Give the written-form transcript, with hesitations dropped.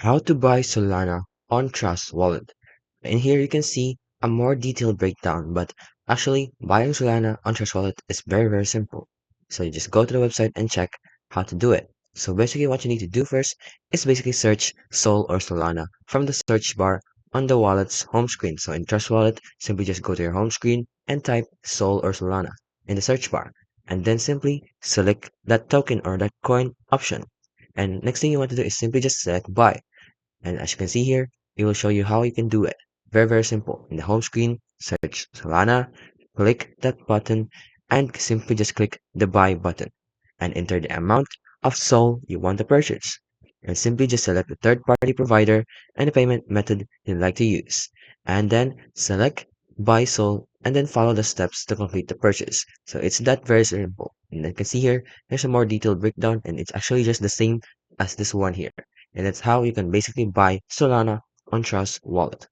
How to buy Solana on Trust Wallet. In here you can see a more detailed breakdown, but actually buying Solana on Trust Wallet is very simple. So you just go to the website and check how to do it. So basically what you need to do first is basically search Sol or Solana from the search bar on the wallet's home screen. So in Trust Wallet, simply just go to your home screen and type Sol or Solana in the search bar. And then simply select that token or that coin option. And next thing you want to do is simply just select buy. And as you can see here, it will show you how you can do it. Very simple. In the home screen, search Solana, click that button, and simply just click the buy button and enter the amount of SOL you want to purchase. And simply just select the third-party provider and the payment method you'd like to use. And then select buy SOL and then follow the steps to complete the purchase. So it's that very simple. And you can see here, there's a more detailed breakdown and it's actually just the same as this one here. And that's how you can basically buy Solana on Trust Wallet.